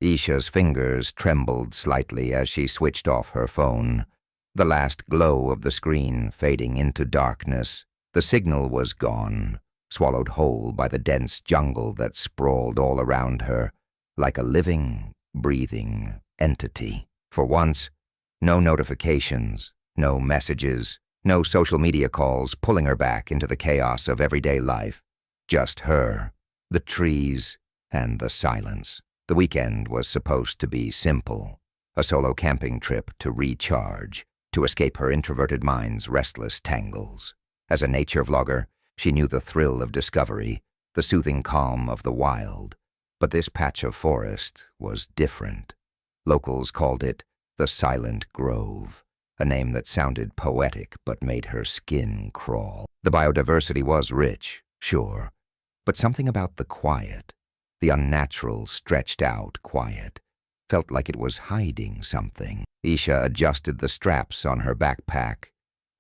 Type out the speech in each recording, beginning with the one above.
Isha's fingers trembled slightly as she switched off her phone. The last glow of the screen fading into darkness. The signal was gone, swallowed whole by the dense jungle that sprawled all around her, like a living, breathing entity. For once, no notifications, no messages, no social media calls pulling her back into the chaos of everyday life. Just her, the trees, and the silence. The weekend was supposed to be simple. A solo camping trip to recharge, to escape her introverted mind's restless tangles. As a nature vlogger, she knew the thrill of discovery, the soothing calm of the wild. But this patch of forest was different. Locals called it the Silent Grove, a name that sounded poetic but made her skin crawl. The biodiversity was rich, sure, but something about the quiet, the unnatural, stretched-out quiet, felt like it was hiding something. Isha adjusted the straps on her backpack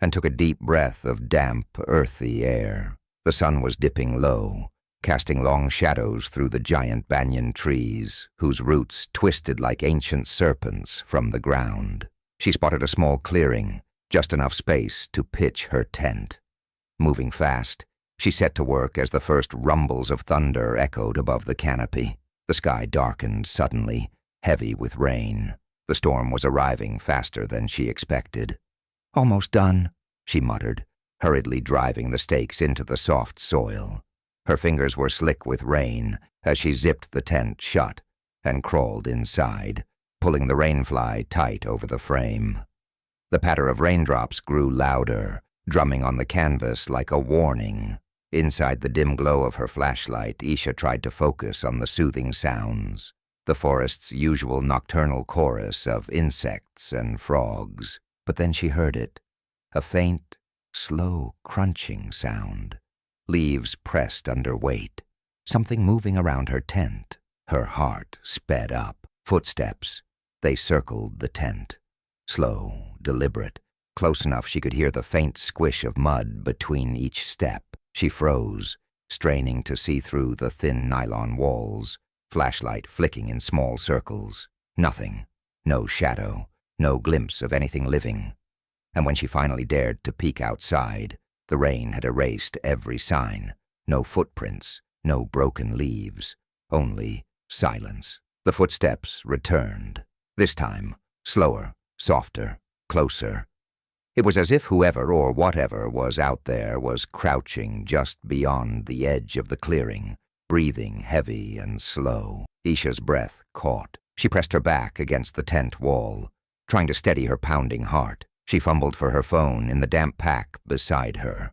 and took a deep breath of damp, earthy air. The sun was dipping low, casting long shadows through the giant banyan trees, whose roots twisted like ancient serpents from the ground. She spotted a small clearing, just enough space to pitch her tent. Moving fast, she set to work as the first rumbles of thunder echoed above the canopy. The sky darkened suddenly, heavy with rain. The storm was arriving faster than she expected. "Almost done," she muttered, hurriedly driving the stakes into the soft soil. Her fingers were slick with rain as she zipped the tent shut and crawled inside, pulling the rainfly tight over the frame. The patter of raindrops grew louder, drumming on the canvas like a warning. Inside the dim glow of her flashlight, Isha tried to focus on the soothing sounds, the forest's usual nocturnal chorus of insects and frogs. But then she heard it, a faint, slow crunching sound. Leaves pressed under weight, something moving around her tent. Her heart sped up. Footsteps. They circled the tent. Slow, deliberate, close enough she could hear the faint squish of mud between each step. She froze, straining to see through the thin nylon walls, flashlight flicking in small circles. Nothing. No shadow. No glimpse of anything living. And when she finally dared to peek outside, the rain had erased every sign. No footprints, no broken leaves, only silence. The footsteps returned. This time, slower, softer, closer. It was as if whoever or whatever was out there was crouching just beyond the edge of the clearing, breathing heavy and slow. Isha's breath caught. She pressed her back against the tent wall, trying to steady her pounding heart. She fumbled for her phone in the damp pack beside her.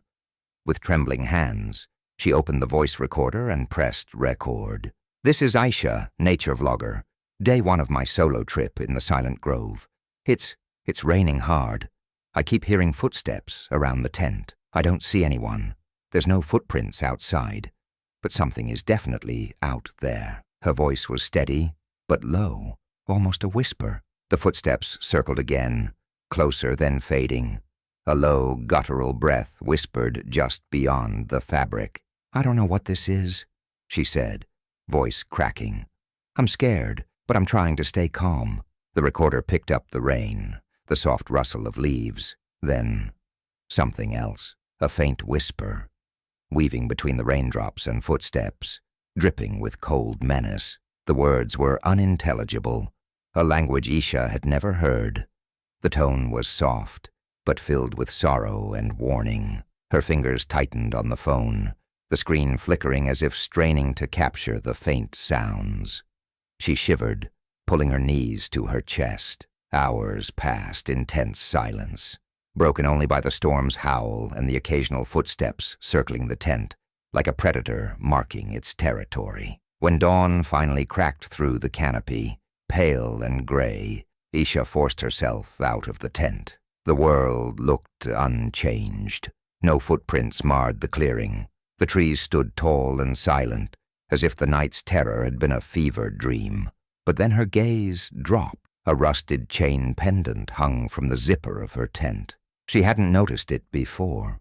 With trembling hands, she opened the voice recorder and pressed record. "This is Aisha, nature vlogger. Day 1 of my solo trip in the Silent Grove. It's raining hard. I keep hearing footsteps around the tent. I don't see anyone. There's no footprints outside, but something is definitely out there." Her voice was steady, but low, almost a whisper. The footsteps circled again, closer then fading. A low, guttural breath whispered just beyond the fabric. "I don't know what this is," she said, voice cracking. "I'm scared, but I'm trying to stay calm." The recorder picked up the rain, the soft rustle of leaves, then something else, a faint whisper, weaving between the raindrops and footsteps, dripping with cold menace. The words were unintelligible, a language Isha had never heard. The tone was soft, but filled with sorrow and warning. Her fingers tightened on the phone, the screen flickering as if straining to capture the faint sounds. She shivered, pulling her knees to her chest. Hours passed in tense silence, broken only by the storm's howl and the occasional footsteps circling the tent, like a predator marking its territory. When dawn finally cracked through the canopy, pale and gray, Isha forced herself out of the tent. The world looked unchanged. No footprints marred the clearing. The trees stood tall and silent, as if the night's terror had been a fever dream. But then her gaze dropped. A rusted chain pendant hung from the zipper of her tent. She hadn't noticed it before.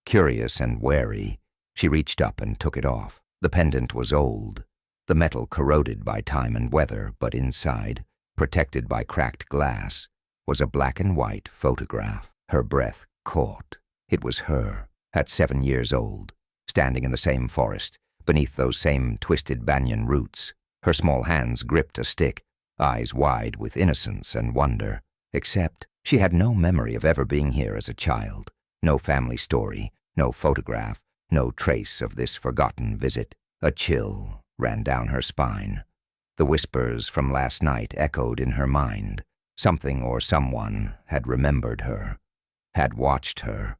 Curious and wary, she reached up and took it off. The pendant was old, the metal corroded by time and weather, but inside, protected by cracked glass, was a black and white photograph. Her breath caught. It was her, at 7 years old, standing in the same forest, beneath those same twisted banyan roots. Her small hands gripped a stick, eyes wide with innocence and wonder. Except she had no memory of ever being here as a child. No family story, no photograph, no trace of this forgotten visit. A chill ran down her spine. The whispers from last night echoed in her mind. Something or someone had remembered her, had watched her,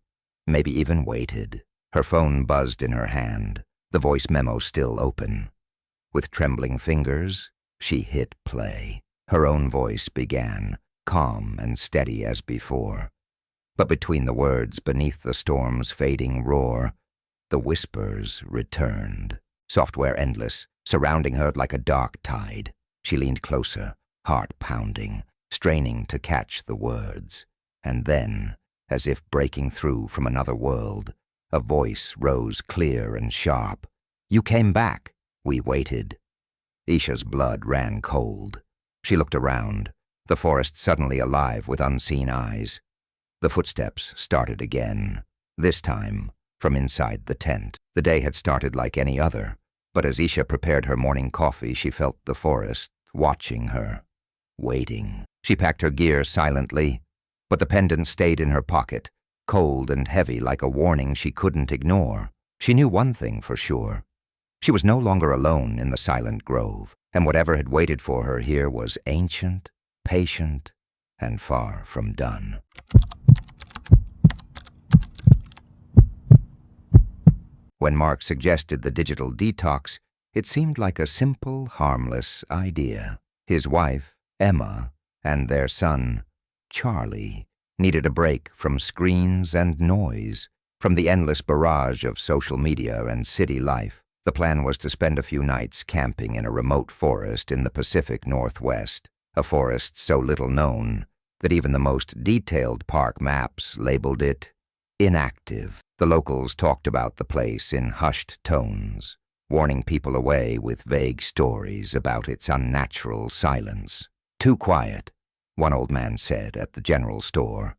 maybe even waited. Her phone buzzed in her hand, the voice memo still open. With trembling fingers, she hit play. Her own voice began, calm and steady as before. But between the words, beneath the storm's fading roar, the whispers returned, software endless, surrounding her like a dark tide. She leaned closer, heart pounding, straining to catch the words. And then, as if breaking through from another world, a voice rose clear and sharp. "You came back." We waited. Isha's blood ran cold. She looked around, the forest suddenly alive with unseen eyes. The footsteps started again, this time from inside the tent. The day had started like any other, but as Isha prepared her morning coffee, she felt the forest watching her, waiting. She packed her gear silently, but the pendant stayed in her pocket, cold and heavy like a warning she couldn't ignore. She knew one thing for sure. She was no longer alone in the silent grove, and whatever had waited for her here was ancient, patient, and far from done. When Mark suggested the digital detox, it seemed like a simple, harmless idea. His wife, Emma, and their son, Charlie, needed a break from screens and noise, from the endless barrage of social media and city life. The plan was to spend a few nights camping in a remote forest in the Pacific Northwest, a forest so little known that even the most detailed park maps labeled it inactive. The locals talked about the place in hushed tones, warning people away with vague stories about its unnatural silence. "Too quiet," one old man said at the general store.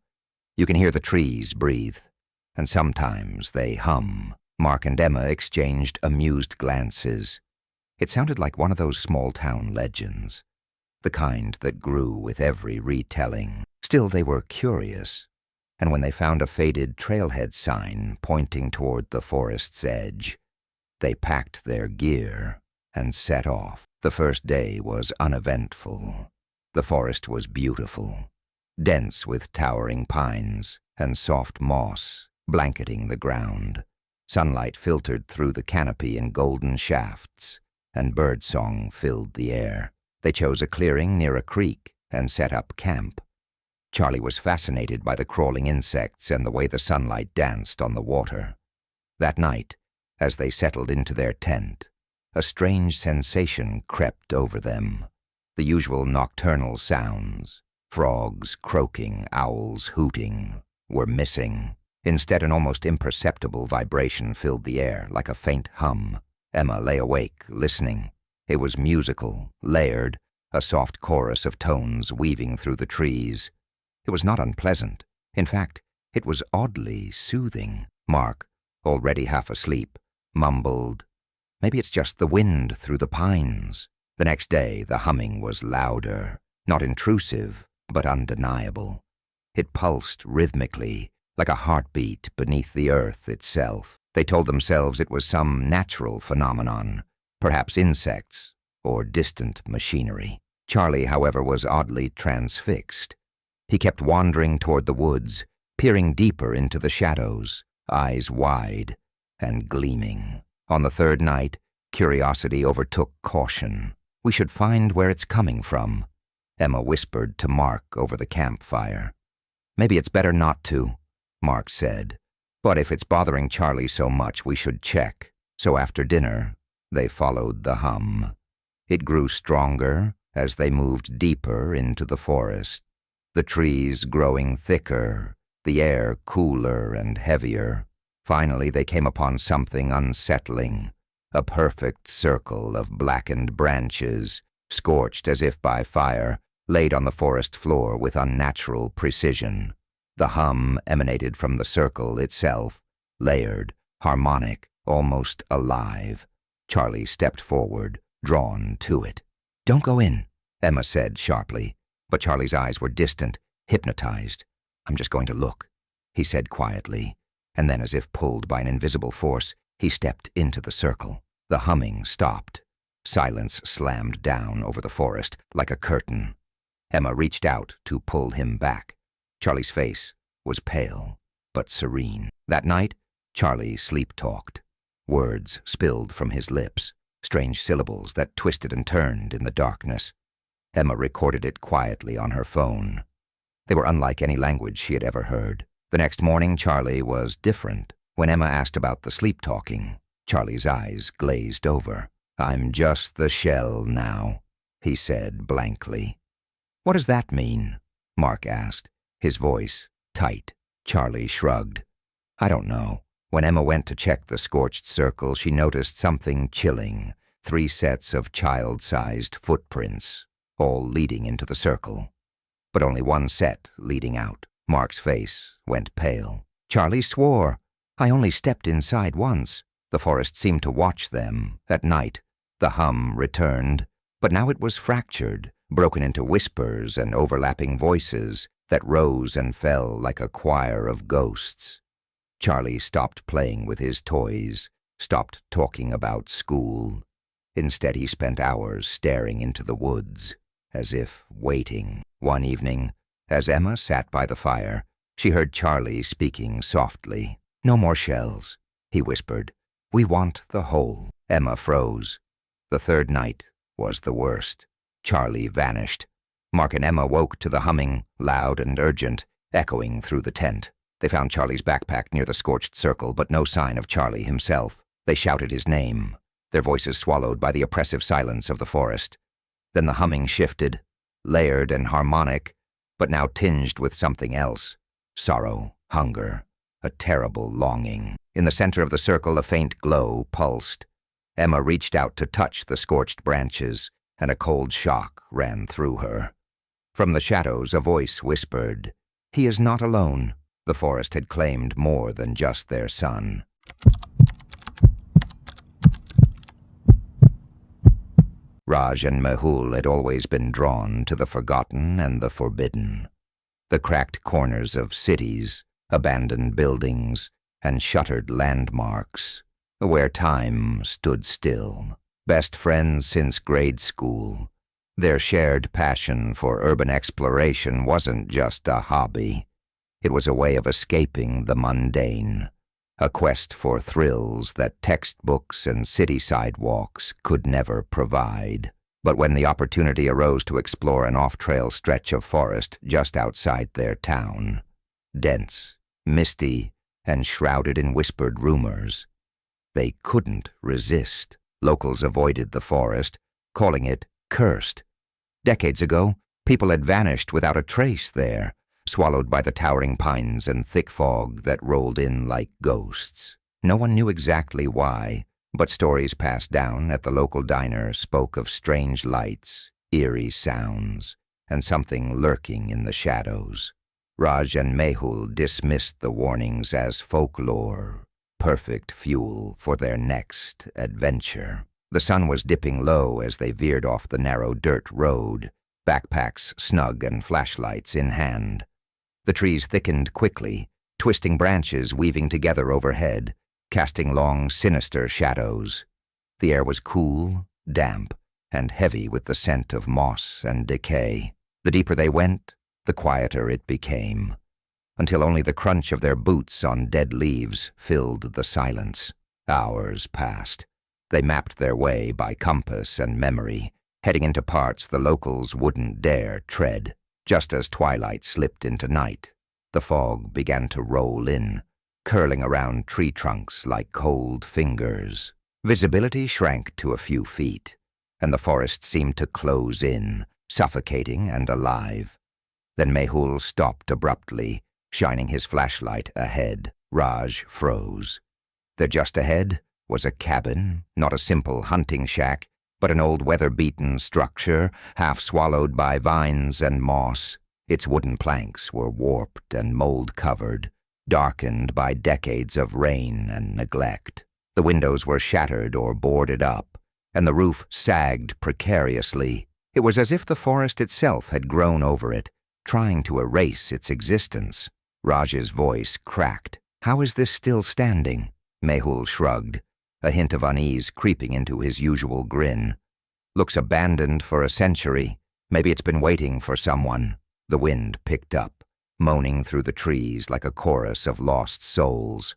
"You can hear the trees breathe, and sometimes they hum." Mark and Emma exchanged amused glances. It sounded like one of those small-town legends, the kind that grew with every retelling. Still, they were curious, and when they found a faded trailhead sign pointing toward the forest's edge, they packed their gear and set off. The first day was uneventful. The forest was beautiful, dense with towering pines and soft moss blanketing the ground. Sunlight filtered through the canopy in golden shafts, and birdsong filled the air. They chose a clearing near a creek and set up camp. Charlie was fascinated by the crawling insects and the way the sunlight danced on the water. That night, as they settled into their tent, a strange sensation crept over them. The usual nocturnal sounds, frogs croaking, owls hooting, were missing. Instead, an almost imperceptible vibration filled the air like a faint hum. Emma lay awake, listening. It was musical, layered, a soft chorus of tones weaving through the trees. It was not unpleasant. In fact, it was oddly soothing. Mark, already half asleep, mumbled, "Maybe it's just the wind through the pines." The next day, the humming was louder, not intrusive, but undeniable. It pulsed rhythmically, like a heartbeat beneath the earth itself. They told themselves it was some natural phenomenon, perhaps insects or distant machinery. Charlie, however, was oddly transfixed. He kept wandering toward the woods, peering deeper into the shadows, eyes wide and gleaming. On the third night, curiosity overtook caution. "We should find where it's coming from," Emma whispered to Mark over the campfire. "Maybe it's better not to," Mark said. "But if it's bothering Charlie so much, we should check." So after dinner, they followed the hum. It grew stronger as they moved deeper into the forest, the trees growing thicker, the air cooler and heavier. Finally, they came upon something unsettling, a perfect circle of blackened branches, scorched as if by fire, laid on the forest floor with unnatural precision. The hum emanated from the circle itself, layered, harmonic, almost alive. Charlie stepped forward, drawn to it. "Don't go in," Emma said sharply, but Charlie's eyes were distant, hypnotized. "I'm just going to look," he said quietly, and then, as if pulled by an invisible force, he stepped into the circle. The humming stopped. Silence slammed down over the forest like a curtain. Emma reached out to pull him back. Charlie's face was pale, but serene. That night, Charlie sleep-talked. Words spilled from his lips, strange syllables that twisted and turned in the darkness. Emma recorded it quietly on her phone. They were unlike any language she had ever heard. The next morning, Charlie was different. When Emma asked about the sleep-talking, Charlie's eyes glazed over. "I'm just the shell now," he said blankly. "What does that mean?" Mark asked, his voice tight. Charlie shrugged. "I don't know." When Emma went to check the scorched circle, she noticed something chilling. 3 sets of child-sized footprints, all leading into the circle, but only 1 set leading out. Mark's face went pale. "Charlie swore. I only stepped inside once." The forest seemed to watch them. At night, the hum returned, but now it was fractured, broken into whispers and overlapping voices that rose and fell like a choir of ghosts. Charlie stopped playing with his toys, stopped talking about school. Instead, he spent hours staring into the woods, as if waiting. One evening, as Emma sat by the fire, she heard Charlie speaking softly. "No more shells," he whispered. "We want the whole." Emma froze. The third night was the worst. Charlie vanished. Mark and Emma woke to the humming, loud and urgent, echoing through the tent. They found Charlie's backpack near the scorched circle, but no sign of Charlie himself. They shouted his name, their voices swallowed by the oppressive silence of the forest. Then the humming shifted, layered and harmonic, but now tinged with something else. Sorrow, hunger, a terrible longing. In the center of the circle, a faint glow pulsed. Emma reached out to touch the scorched branches, and a cold shock ran through her. From the shadows, a voice whispered, "He is not alone." The forest had claimed more than just their son. Raj and Mehul had always been drawn to the forgotten and the forbidden. The cracked corners of cities, abandoned buildings, and shuttered landmarks, where time stood still. Best friends since grade school, their shared passion for urban exploration wasn't just a hobby. It was a way of escaping the mundane, a quest for thrills that textbooks and city sidewalks could never provide. But when the opportunity arose to explore an off-trail stretch of forest just outside their town, dense, misty, and shrouded in whispered rumors, they couldn't resist. Locals avoided the forest, calling it cursed. Decades ago, people had vanished without a trace there, swallowed by the towering pines and thick fog that rolled in like ghosts. No one knew exactly why, but stories passed down at the local diner spoke of strange lights, eerie sounds, and something lurking in the shadows. Raj and Mehul dismissed the warnings as folklore, perfect fuel for their next adventure. The sun was dipping low as they veered off the narrow dirt road, backpacks snug and flashlights in hand. The trees thickened quickly, twisting branches weaving together overhead, casting long, sinister shadows. The air was cool, damp, and heavy with the scent of moss and decay. The deeper they went, the quieter it became, until only the crunch of their boots on dead leaves filled the silence. Hours passed. They mapped their way by compass and memory, heading into parts the locals wouldn't dare tread. Just as twilight slipped into night, the fog began to roll in, curling around tree trunks like cold fingers. Visibility shrank to a few feet, and the forest seemed to close in, suffocating and alive. Then Mehul stopped abruptly, shining his flashlight ahead. Raj froze. There just ahead, was a cabin, not a simple hunting shack, but an old weather-beaten structure, half swallowed by vines and moss. Its wooden planks were warped and mold-covered, darkened by decades of rain and neglect. The windows were shattered or boarded up, and the roof sagged precariously. It was as if the forest itself had grown over it, trying to erase its existence. Raj's voice cracked. "How is this still standing?" Mehul shrugged, a hint of unease creeping into his usual grin. "Looks abandoned for a century. Maybe it's been waiting for someone." The wind picked up, moaning through the trees like a chorus of lost souls.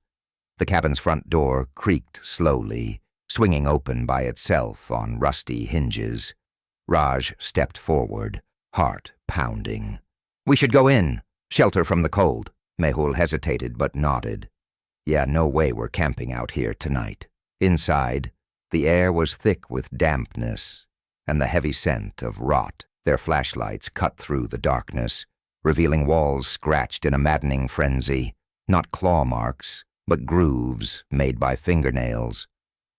The cabin's front door creaked slowly, swinging open by itself on rusty hinges. Raj stepped forward, heart pounding. "We should go in. Shelter from the cold." Mehul hesitated but nodded. "Yeah, no way we're camping out here tonight." Inside, the air was thick with dampness and the heavy scent of rot. Their flashlights cut through the darkness, revealing walls scratched in a maddening frenzy, not claw marks, but grooves made by fingernails.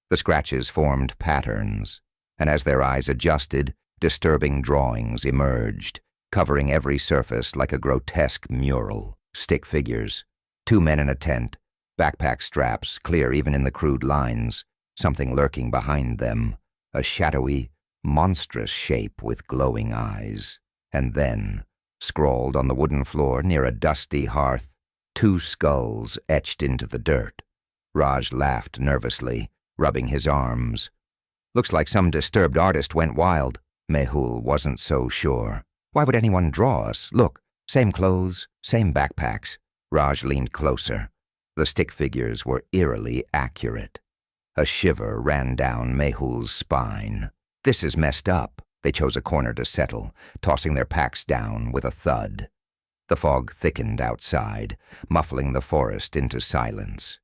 The scratches formed patterns, and as their eyes adjusted, disturbing drawings emerged, covering every surface like a grotesque mural. Stick figures. 2 men in a tent, backpack straps clear even in the crude lines, something lurking behind them, a shadowy, monstrous shape with glowing eyes. And then, scrawled on the wooden floor near a dusty hearth, 2 skulls etched into the dirt. Raj laughed nervously, rubbing his arms. "Looks like some disturbed artist went wild." Mehul wasn't so sure. "Why would anyone draw us? Look, same clothes, same backpacks." Raj leaned closer. The stick figures were eerily accurate. A shiver ran down Mehul's spine. "This is messed up." They chose a corner to settle, tossing their packs down with a thud. The fog thickened outside, muffling the forest into silence.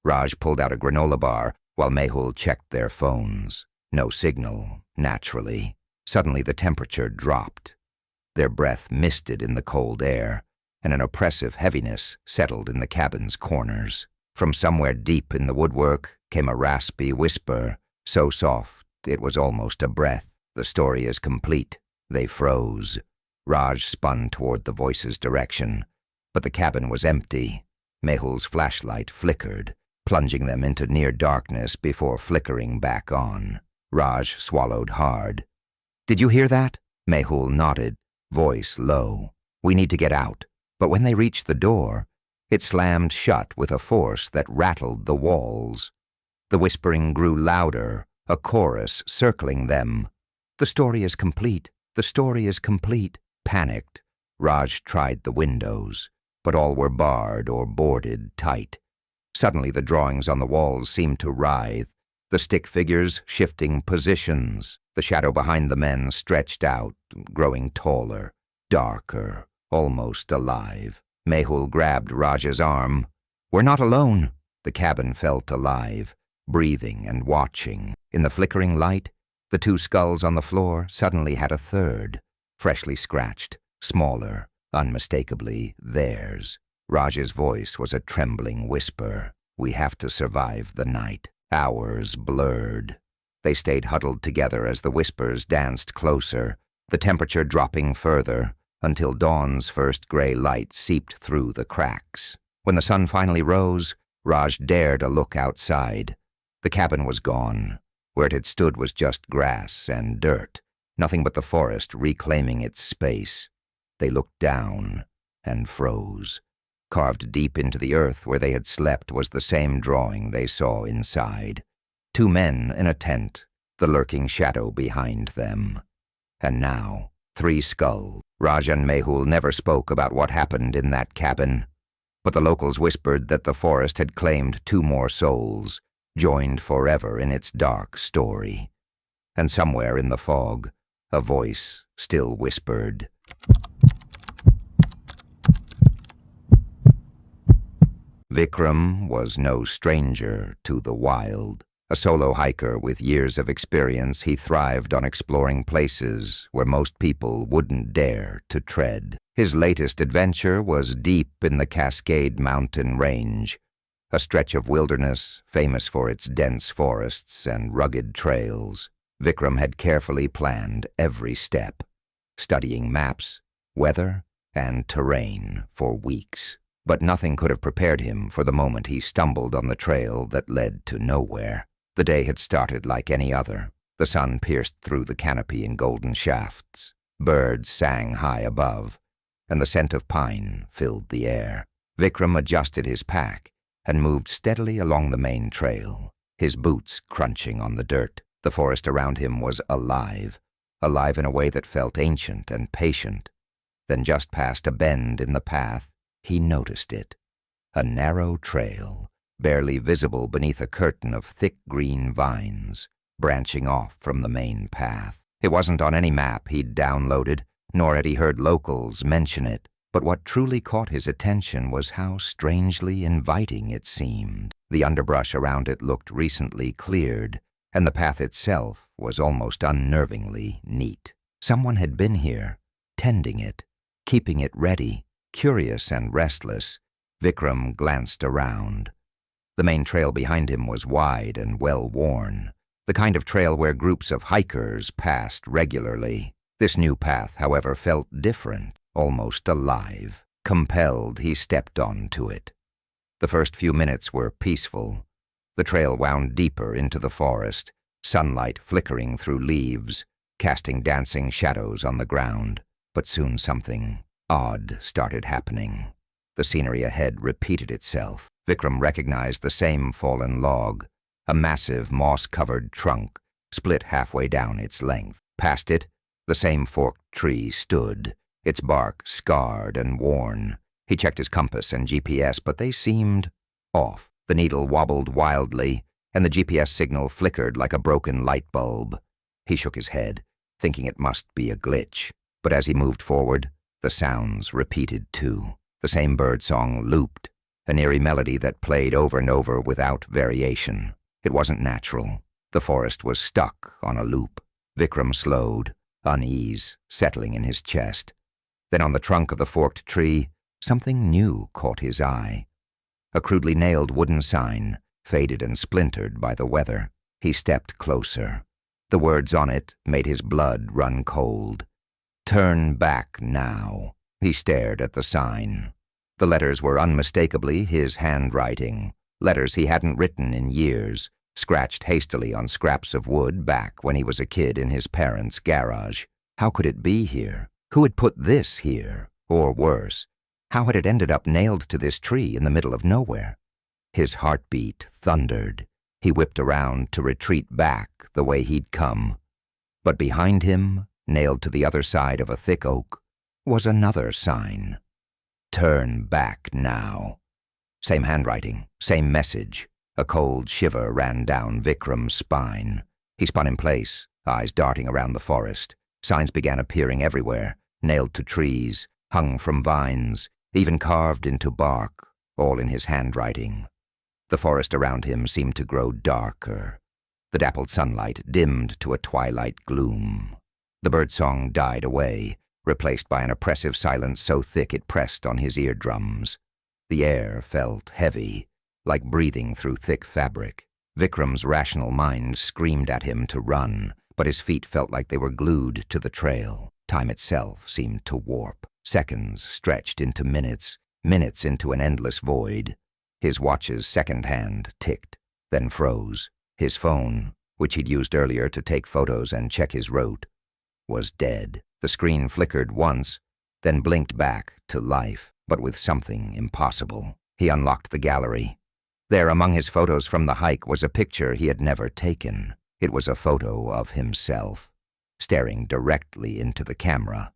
Raj pulled out a granola bar while Mehul checked their phones. No signal, naturally. Suddenly the temperature dropped. Their breath misted in the cold air, and an oppressive heaviness settled in the cabin's corners. From somewhere deep in the woodwork came a raspy whisper, so soft it was almost a breath. "The story is complete." They froze. Raj spun toward the voice's direction, but the cabin was empty. Mehul's flashlight flickered, plunging them into near darkness before flickering back on. Raj swallowed hard. "Did you hear that?" Mehul nodded, voice low. "We need to get out." But when they reached the door, it slammed shut with a force that rattled the walls. The whispering grew louder, a chorus circling them. "The story is complete. The story is complete." Panicked, Raj tried the windows, but all were barred or boarded tight. Suddenly the drawings on the walls seemed to writhe, the stick figures shifting positions. The shadow behind the men stretched out, growing taller, darker, almost alive. Mehul grabbed Raj's arm. "We're not alone." The cabin felt alive, breathing and watching. In the flickering light, the 2 skulls on the floor suddenly had a third, freshly scratched, smaller, unmistakably theirs. Raj's voice was a trembling whisper. "We have to survive the night." Hours blurred. They stayed huddled together as the whispers danced closer, the temperature dropping further, until dawn's first gray light seeped through the cracks. When the sun finally rose, Raj dared a look outside. The cabin was gone. Where it had stood was just grass and dirt, nothing but the forest reclaiming its space. They looked down and froze. Carved deep into the earth where they had slept was the same drawing they saw inside. 2 men in a tent, the lurking shadow behind them. And now, 3 skulls. Raj and Mehul never spoke about what happened in that cabin, but the locals whispered that the forest had claimed 2 more souls, joined forever in its dark story. And somewhere in the fog, a voice still whispered, Vikram was no stranger to the wild. A solo hiker with years of experience, he thrived on exploring places where most people wouldn't dare to tread. His latest adventure was deep in the Cascade Mountain Range, a stretch of wilderness famous for its dense forests and rugged trails. Vikram had carefully planned every step, studying maps, weather, and terrain for weeks. But nothing could have prepared him for the moment he stumbled on the trail that led to nowhere. The day had started like any other. The sun pierced through the canopy in golden shafts. Birds sang high above, and the scent of pine filled the air. Vikram adjusted his pack and moved steadily along the main trail, his boots crunching on the dirt. The forest around him was alive in a way that felt ancient and patient. Then just past a bend in the path, he noticed it. A narrow trail, barely visible beneath a curtain of thick green vines, branching off from the main path. It wasn't on any map he'd downloaded, nor had he heard locals mention it. But what truly caught his attention was how strangely inviting it seemed. The underbrush around it looked recently cleared, and the path itself was almost unnervingly neat. Someone had been here, tending it, keeping it ready. Curious and restless, Vikram glanced around. The main trail behind him was wide and well-worn, the kind of trail where groups of hikers passed regularly. This new path, however, felt different, almost alive. Compelled, he stepped onto it. The first few minutes were peaceful. The trail wound deeper into the forest, sunlight flickering through leaves, casting dancing shadows on the ground. But soon something odd started happening. The scenery ahead repeated itself. Vikram recognized the same fallen log, a massive moss-covered trunk, split halfway down its length. Past it, the same forked tree stood, its bark scarred and worn. He checked his compass and GPS, but they seemed off. The needle wobbled wildly, and the GPS signal flickered like a broken light bulb. He shook his head, thinking it must be a glitch. But as he moved forward, the sounds repeated too. The same birdsong looped, an eerie melody that played over and over without variation. It wasn't natural. The forest was stuck on a loop. Vikram slowed, unease settling in his chest. Then on the trunk of the forked tree, something new caught his eye. A crudely nailed wooden sign, faded and splintered by the weather. He stepped closer. The words on it made his blood run cold. "Turn back now." He stared at the sign. The letters were unmistakably his handwriting, letters he hadn't written in years, scratched hastily on scraps of wood back when he was a kid in his parents' garage. How could it be here? Who had put this here? Or worse, how had it ended up nailed to this tree in the middle of nowhere? His heartbeat thundered. He whipped around to retreat back the way he'd come. But behind him, nailed to the other side of a thick oak, was another sign. "Turn back now." Same handwriting, same message. A cold shiver ran down Vikram's spine. He spun in place, eyes darting around the forest. Signs began appearing everywhere, nailed to trees, hung from vines, even carved into bark, all in his handwriting. The forest around him seemed to grow darker. The dappled sunlight dimmed to a twilight gloom. The birdsong died away, replaced by an oppressive silence so thick it pressed on his eardrums. The air felt heavy, like breathing through thick fabric. Vikram's rational mind screamed at him to run, but his feet felt like they were glued to the trail. Time itself seemed to warp. Seconds stretched into minutes, minutes into an endless void. His watch's second hand ticked, then froze. His phone, which he'd used earlier to take photos and check his route, was dead. The screen flickered once, then blinked back to life, but with something impossible. He unlocked the gallery. There, among his photos from the hike, was a picture he had never taken. It was a photo of himself, staring directly into the camera,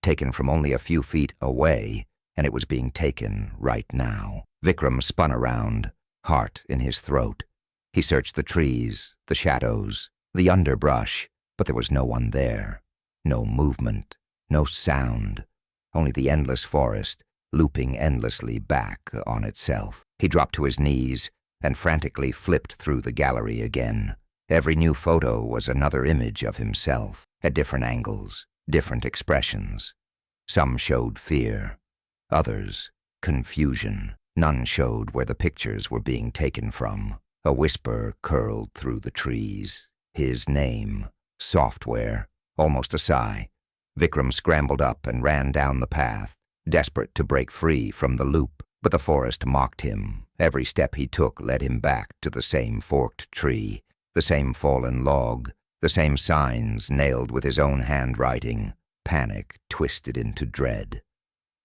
taken from only a few feet away, and it was being taken right now. Vikram spun around, heart in his throat. He searched the trees, the shadows, the underbrush, but there was no one there. No movement, no sound, only the endless forest, looping endlessly back on itself. He dropped to his knees and frantically flipped through the gallery again. Every new photo was another image of himself, at different angles, different expressions. Some showed fear, others confusion. None showed where the pictures were being taken from. A whisper curled through the trees. His name. Software. Almost a sigh. Vikram scrambled up and ran down the path, desperate to break free from the loop. But the forest mocked him. Every step he took led him back to the same forked tree, the same fallen log, the same signs nailed with his own handwriting, panic twisted into dread.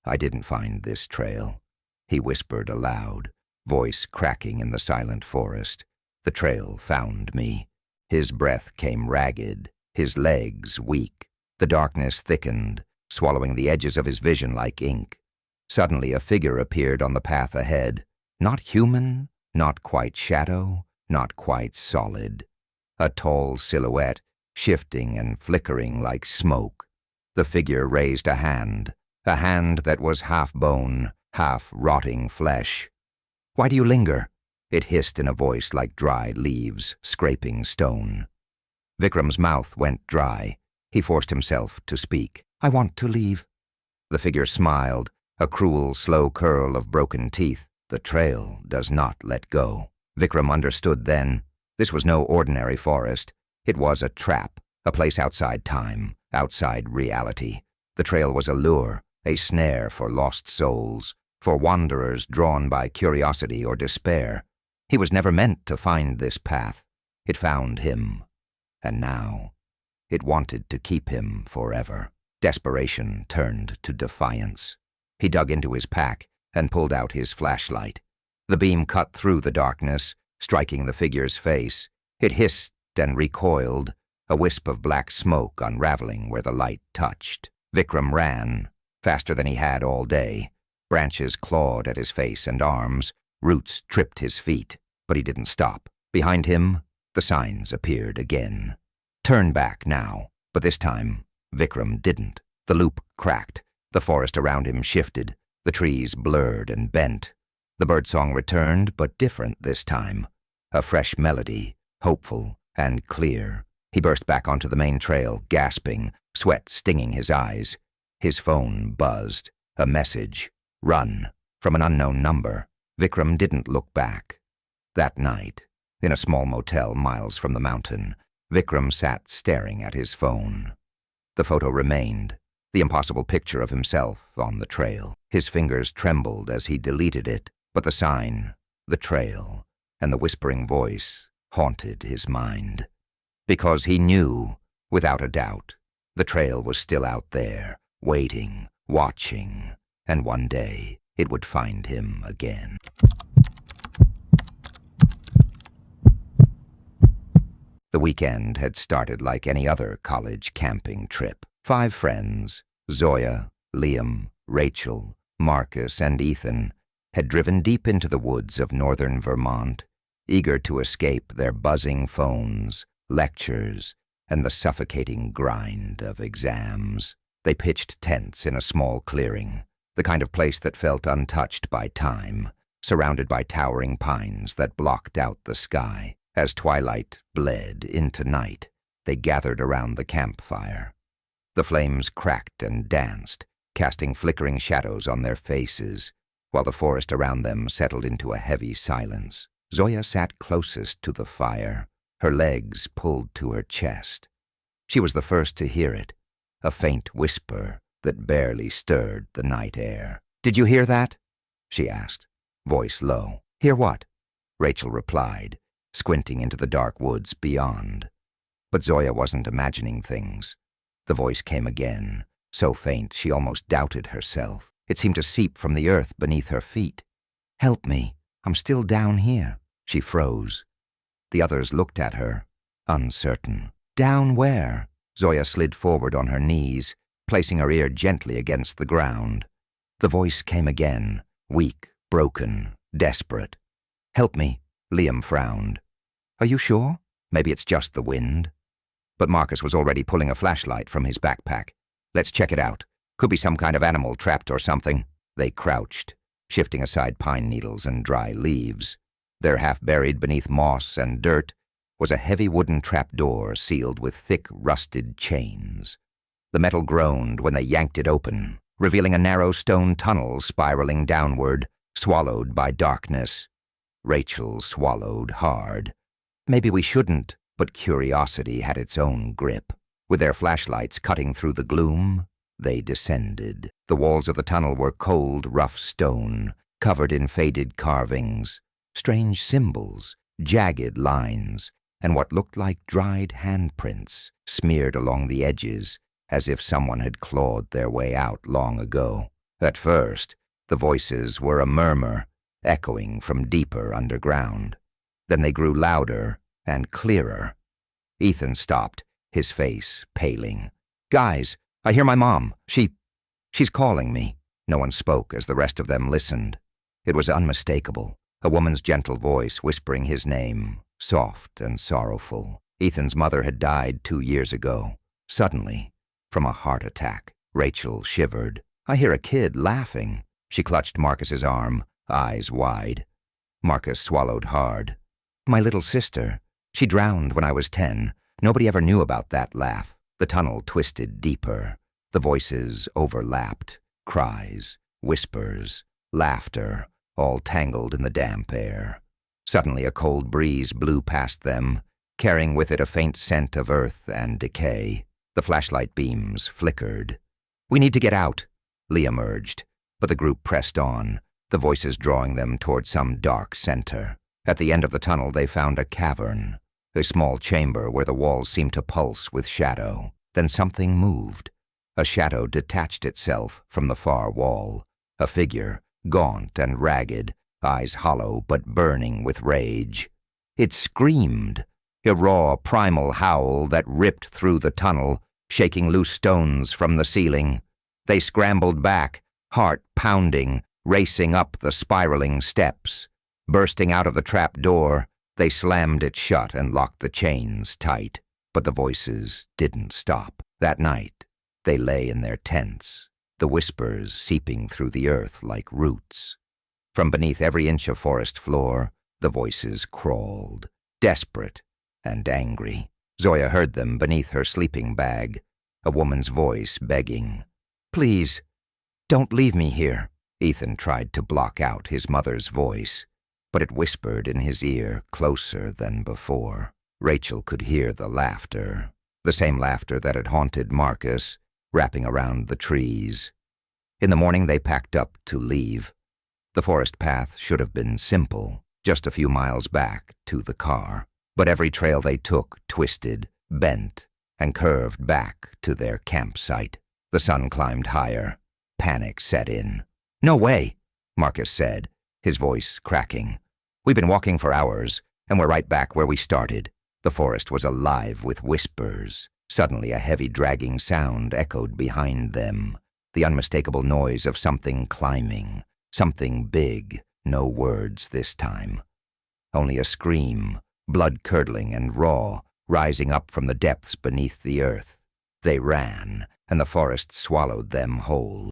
I didn't find this trail, he whispered aloud, voice cracking in the silent forest. The trail found me. His breath came ragged, his legs weak. The darkness thickened, swallowing the edges of his vision like ink. Suddenly a figure appeared on the path ahead. Not human, not quite shadow, not quite solid. A tall silhouette, shifting and flickering like smoke. The figure raised a hand that was half bone, half rotting flesh. "Why do you linger?" It hissed in a voice like dry leaves scraping stone. Vikram's mouth went dry. He forced himself to speak. "I want to leave." The figure smiled, a cruel, slow curl of broken teeth. The trail does not let go. Vikram understood then. This was no ordinary forest. It was a trap, a place outside time, outside reality. The trail was a lure, a snare for lost souls, for wanderers drawn by curiosity or despair. He was never meant to find this path. It found him. And now, it wanted to keep him forever. Desperation turned to defiance. He dug into his pack and pulled out his flashlight. The beam cut through the darkness, striking the figure's face. It hissed and recoiled, a wisp of black smoke unraveling where the light touched. Vikram ran, faster than he had all day. Branches clawed at his face and arms, roots tripped his feet, but he didn't stop. Behind him, the signs appeared again. Turn back now, but this time, Vikram didn't. The loop cracked. The forest around him shifted. The trees blurred and bent. The birdsong returned, but different this time. A fresh melody, hopeful and clear. He burst back onto the main trail, gasping, sweat stinging his eyes. His phone buzzed. A message. "Run," from an unknown number. Vikram didn't look back. That night, in a small motel miles from the mountain, Vikram sat staring at his phone. The photo remained, the impossible picture of himself on the trail. His fingers trembled as he deleted it, but the sign, the trail, and the whispering voice haunted his mind. Because he knew, without a doubt, the trail was still out there, waiting, watching, and one day it would find him again. The weekend had started like any other college camping trip. 5 friends, Zoya, Liam, Rachel, Marcus, and Ethan, had driven deep into the woods of northern Vermont, eager to escape their buzzing phones, lectures, and the suffocating grind of exams. They pitched tents in a small clearing, the kind of place that felt untouched by time, surrounded by towering pines that blocked out the sky. As twilight bled into night, they gathered around the campfire. The flames cracked and danced, casting flickering shadows on their faces, while the forest around them settled into a heavy silence. Zoya sat closest to the fire, her legs pulled to her chest. She was the first to hear it, a faint whisper that barely stirred the night air. "Did you hear that?" she asked, voice low. "Hear what?" Rachel replied, squinting into the dark woods beyond. But Zoya wasn't imagining things. The voice came again, so faint she almost doubted herself. It seemed to seep from the earth beneath her feet. "Help me, I'm still down here." She froze. The others looked at her, uncertain. "Down where?" Zoya slid forward on her knees, placing her ear gently against the ground. The voice came again, weak, broken, desperate. "Help me," Liam frowned. "Are you sure? Maybe it's just the wind." But Marcus was already pulling a flashlight from his backpack. "Let's check it out. Could be some kind of animal trapped or something." They crouched, shifting aside pine needles and dry leaves. There, half buried beneath moss and dirt, was a heavy wooden trapdoor sealed with thick, rusted chains. The metal groaned when they yanked it open, revealing a narrow stone tunnel spiraling downward, swallowed by darkness. Rachel swallowed hard. Maybe we shouldn't, but curiosity had its own grip. With their flashlights cutting through the gloom, they descended. The walls of the tunnel were cold, rough stone, covered in faded carvings, strange symbols, jagged lines, and what looked like dried handprints smeared along the edges, as if someone had clawed their way out long ago. At first, the voices were a murmur, echoing from deeper underground. Then they grew louder and clearer. Ethan stopped, his face paling. "Guys, I hear my mom. She's calling me." No one spoke as the rest of them listened. It was unmistakable, a woman's gentle voice whispering his name, soft and sorrowful. Ethan's mother had died 2 years ago, suddenly, from a heart attack. Rachel shivered. "I hear a kid laughing." She clutched Marcus's arm, eyes wide. Marcus swallowed hard. "My little sister. She drowned when I was 10. Nobody ever knew about that laugh." The tunnel twisted deeper. The voices overlapped. Cries, whispers, laughter, all tangled in the damp air. Suddenly a cold breeze blew past them, carrying with it a faint scent of earth and decay. The flashlight beams flickered. "We need to get out," Liam urged, but the group pressed on, the voices drawing them toward some dark center. At the end of the tunnel they found a cavern, a small chamber where the walls seemed to pulse with shadow. Then something moved. A shadow detached itself from the far wall, a figure, gaunt and ragged, eyes hollow but burning with rage. It screamed, a raw, primal howl that ripped through the tunnel, shaking loose stones from the ceiling. They scrambled back, heart pounding, racing up the spiraling steps. Bursting out of the trap door, they slammed it shut and locked the chains tight. But the voices didn't stop. That night, they lay in their tents, the whispers seeping through the earth like roots. From beneath every inch of forest floor, the voices crawled, desperate and angry. Zoya heard them beneath her sleeping bag, a woman's voice begging, "Please, don't leave me here." Ethan tried to block out his mother's voice, but it whispered in his ear closer than before. Rachel could hear the laughter, the same laughter that had haunted Marcus, wrapping around the trees. In the morning they packed up to leave. The forest path should have been simple, just a few miles back to the car. But every trail they took twisted, bent, and curved back to their campsite. The sun climbed higher. Panic set in. "No way," Marcus said, his voice cracking. "We've been walking for hours, and we're right back where we started." The forest was alive with whispers. Suddenly a heavy dragging sound echoed behind them, the unmistakable noise of something climbing, something big, no words this time. Only a scream, blood-curdling and raw, rising up from the depths beneath the earth. They ran, and the forest swallowed them whole.